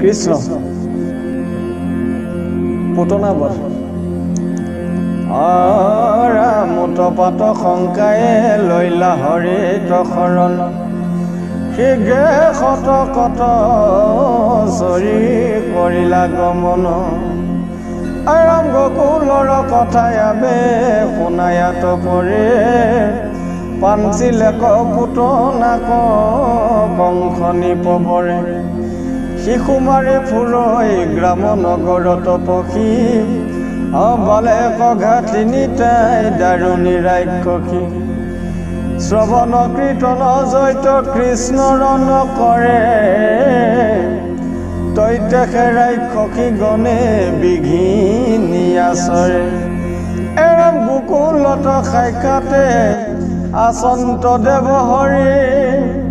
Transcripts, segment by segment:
কৃষ্ণ পুতনাবধ ৰামত পাত শংকায়ে লৈলা হৰিত শৰণ শীঘ্ৰে শত কত চৰি কৰিলা গমন ৰাম গকুলৰ কথাই আবে শুনায়াত পৰে পাঞ্চিলে পুতনাক কংস নিপবৰে শিশু মাৰি ফুৰৈ গ্ৰাম নগৰত পক্ষী বালে কঘা তিনিটাই দাৰুণী ৰাক্ষসী শ্ৰৱণ কীৰ্তন জয়িত কৃষ্ণৰণ কৰে তৈতেখে ৰাক্ষসী গণে বিঘিনি আচৰে এৰাম গোকুলত সাক্ষাতে আচন্ত দেৱ হৰি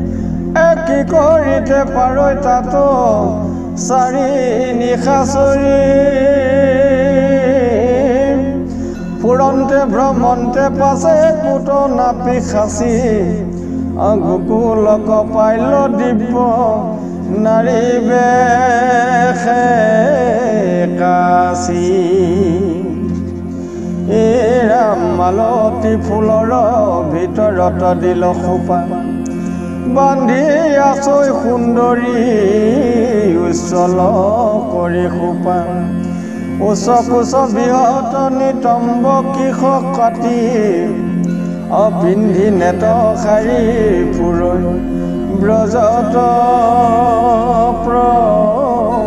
কি কৰিতে পাৰৈ তাত চাৰি নিশাচৰি ফুৰন্তে ভ্ৰমন্তে পাছে পুতনা পিশাচি গোকুলক পাইল দিব্য নাৰী বেশে কাচি ৰাম মালতী ফুলৰ ভিতৰত দিল খোপা বান্ধি আছৈ সুন্দৰী উচ্ছল কৰি খোপা উচ্চ কুচ বৃহৎ নিতম্ব কৃষ কাটি পিন্ধি নেত শাৰী ফুৰৈ ব্ৰজত প্ৰকটি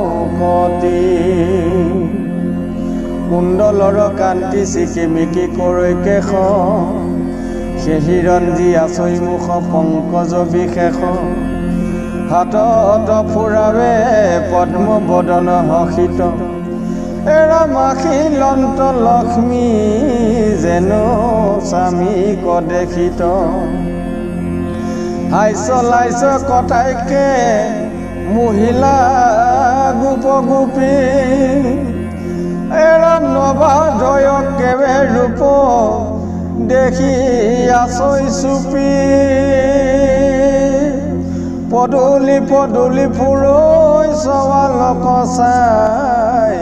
কুণ্ডলৰ কান্তি চিকিমিকি কৰৈ কেশ সেহিৰঞ্জী আছৈ মুখ পংকজ বিশেষ হাতত ফুৰাবে পদ্ম বদন হসিত ৰামাখিলন্ত লক্ষ্মী যেন স্বামীক দেখিত হাইছ লাইছ কটাইকে মহিলা গোপ গোপী ৰাম নবাধয়ক কেবে ৰূপ দেখি আছৈ চুপি পদূলি পদূলি ফুৰৈ সৱালক চাই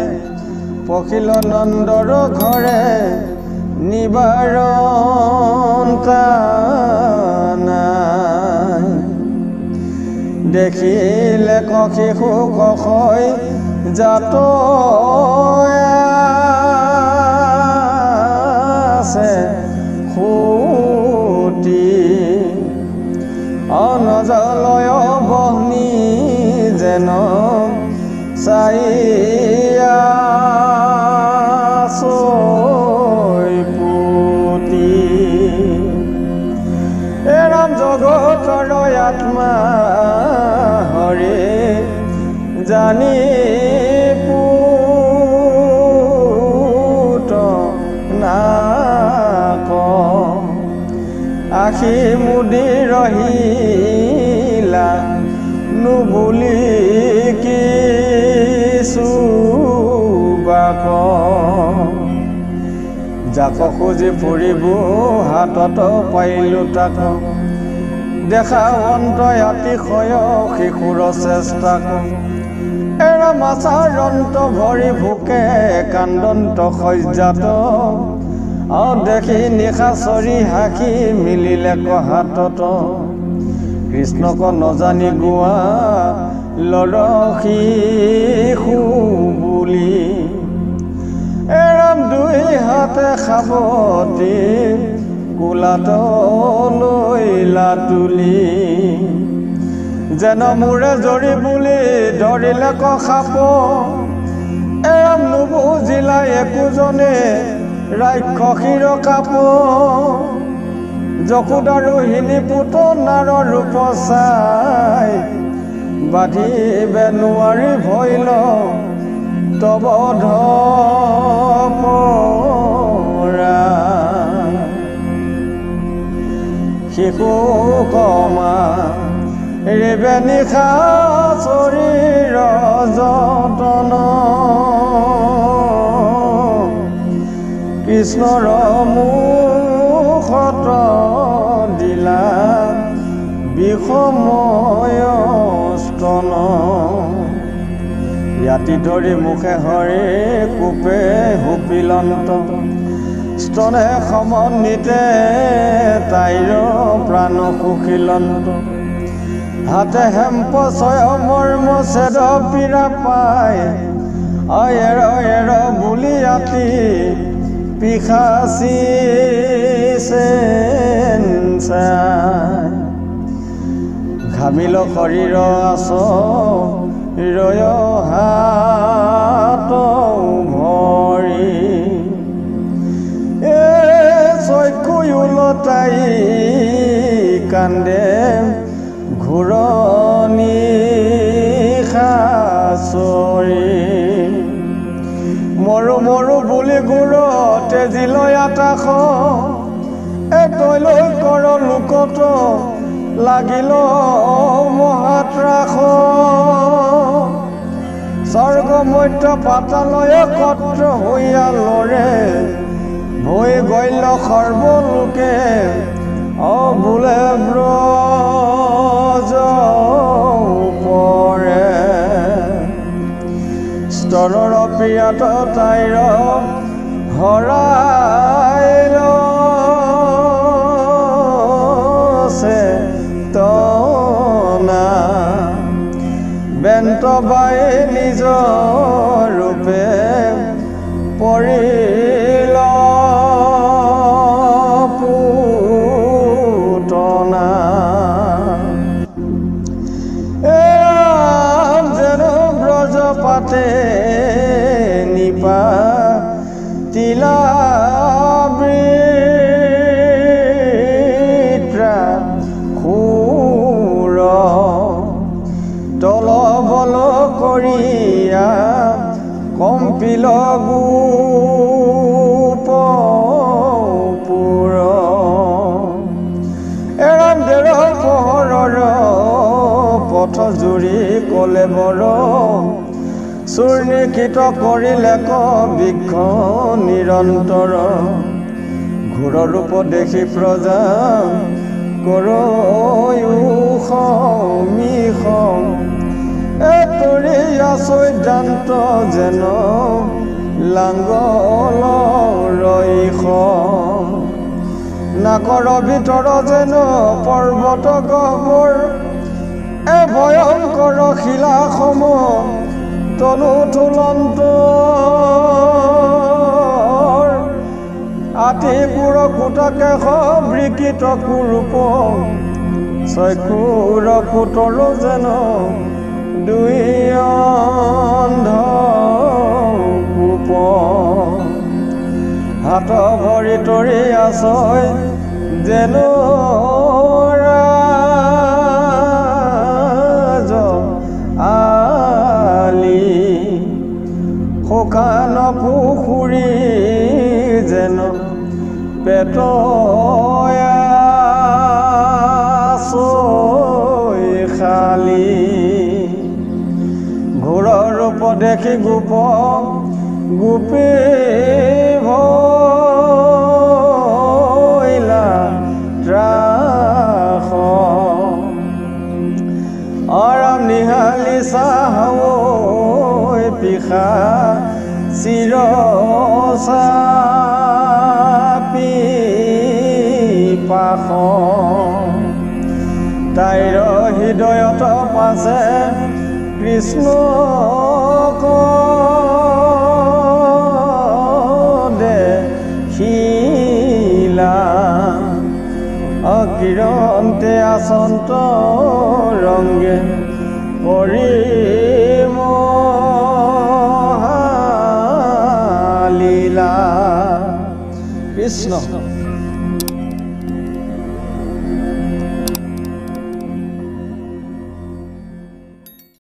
পখিল নন্দৰ ঘৰে নিবাৰণ নাই দেখিলে শিশু কষৈ জাত আছে সুতি অনজলয় বহ্নি যেন চাইয়া চৈ পুতি ৰাম জগতৰ আত্মা হৰি জানি পুতনাক আখি মুদি ৰহিলা নুবুলি কিছু বাক যাক খুজি ফুৰিব হাতত পাইলো তাক দেখা অন্ত অতিশয় শিশুৰ চেষ্টাক এৰা মাছাৰন্ত ভৰি ভোকে কান্দন্ত সজ্জাত দেখি নিশাচৰি হাসি মিলিলে হাতত কৃষ্ণক নজানি গোৱা লৰশিশু বুলি এৰাম দুই হাতে সাৱটি কোলাত লৈলা তুলি যেন মূৰে জৰি বুলি ধৰিলে সাপ এৰাম নুবুজিলা একোজনে ৰাক্ষসীৰ কাপ যশোদাৰোহিণী পুতনাৰ ৰূপ চাই বাধিবে নোৱাৰি ভৈল তব ধৰা শিশু কমা ৰেবে নিশা শৰীৰ যতন কৃষ্ণৰ মুখত দিলা বিষময় স্তন ইয়াতি ধৰি মুখে হৰি কোপে হুপিলন্ত স্তনে সমন্বিতে তাইৰ প্ৰাণ সুখিলন্ত হাতে হেম্প ছয় মৰ্ম ছেদ পীড়া পায় এৰ এৰ বুলি আতি পিশাচি ঘামিল শৰীৰ আছ ৰয় হাত ভৰি চক্ষু ওলটাই কান্দে ঘূৰণি সাচৰি মৰু মৰু বুলি গুৰ তেজিলৈ আতাস তৈলৈ কৰ লোকত লাগিল মহাত্ৰাস স্বৰ্গ মধ্য পাতালয় কত্ৰ হৈয়া লৰে ভৈ গল্য সৰ্বলোকে বোলে ব্ৰজ পৰে স্তৰৰ প্ৰিয়াত তাইৰ হৰাইল তনা বেন্ত বাই নিজৰ ৰূপে পৰিল পুতনা যেন ব্ৰজ পাতে নিপা তিলা তলবল কৰিয়া কম্পিল গোপুৰ এৰাম দেৰ পোহৰৰ পথ জুৰি কলে বৰ চূৰ্ণিকিত কৰিলে বৃক্ষ নিৰন্তৰ ঘোৰ ৰূপ দেখি প্ৰজা কৰমিষ তৰি আচৈদান্ত যেন লাংগল ৰৈষ নাকৰ ভিতৰ যেন পৰ্বত গহ্বৰ ভয়ংকৰ শিলাসম তনু থুলন্ত আতিপুৰ কুটকেশ বিকৃত কুৰূপ চক্ষুৰ পুতৰ যেন দুই অন্ধ কূপ হাত ভৰি তৰি আছয় যেন ৰাজ আলি শুকান পুখুৰী যেন পেট খালি ঘোৰ ৰূপ দেখি গোপ গোপী ভৈলা ত্ৰাস আৰাম নিহালি চাহ পিশা চিৰ চাপি পাশ তাইৰ হৃদয়ত পাছে কৃষ্ণ দেখিলা অকিৰণতে আচন্ত ৰংগে পৰিমলীলা কৃষ্ণ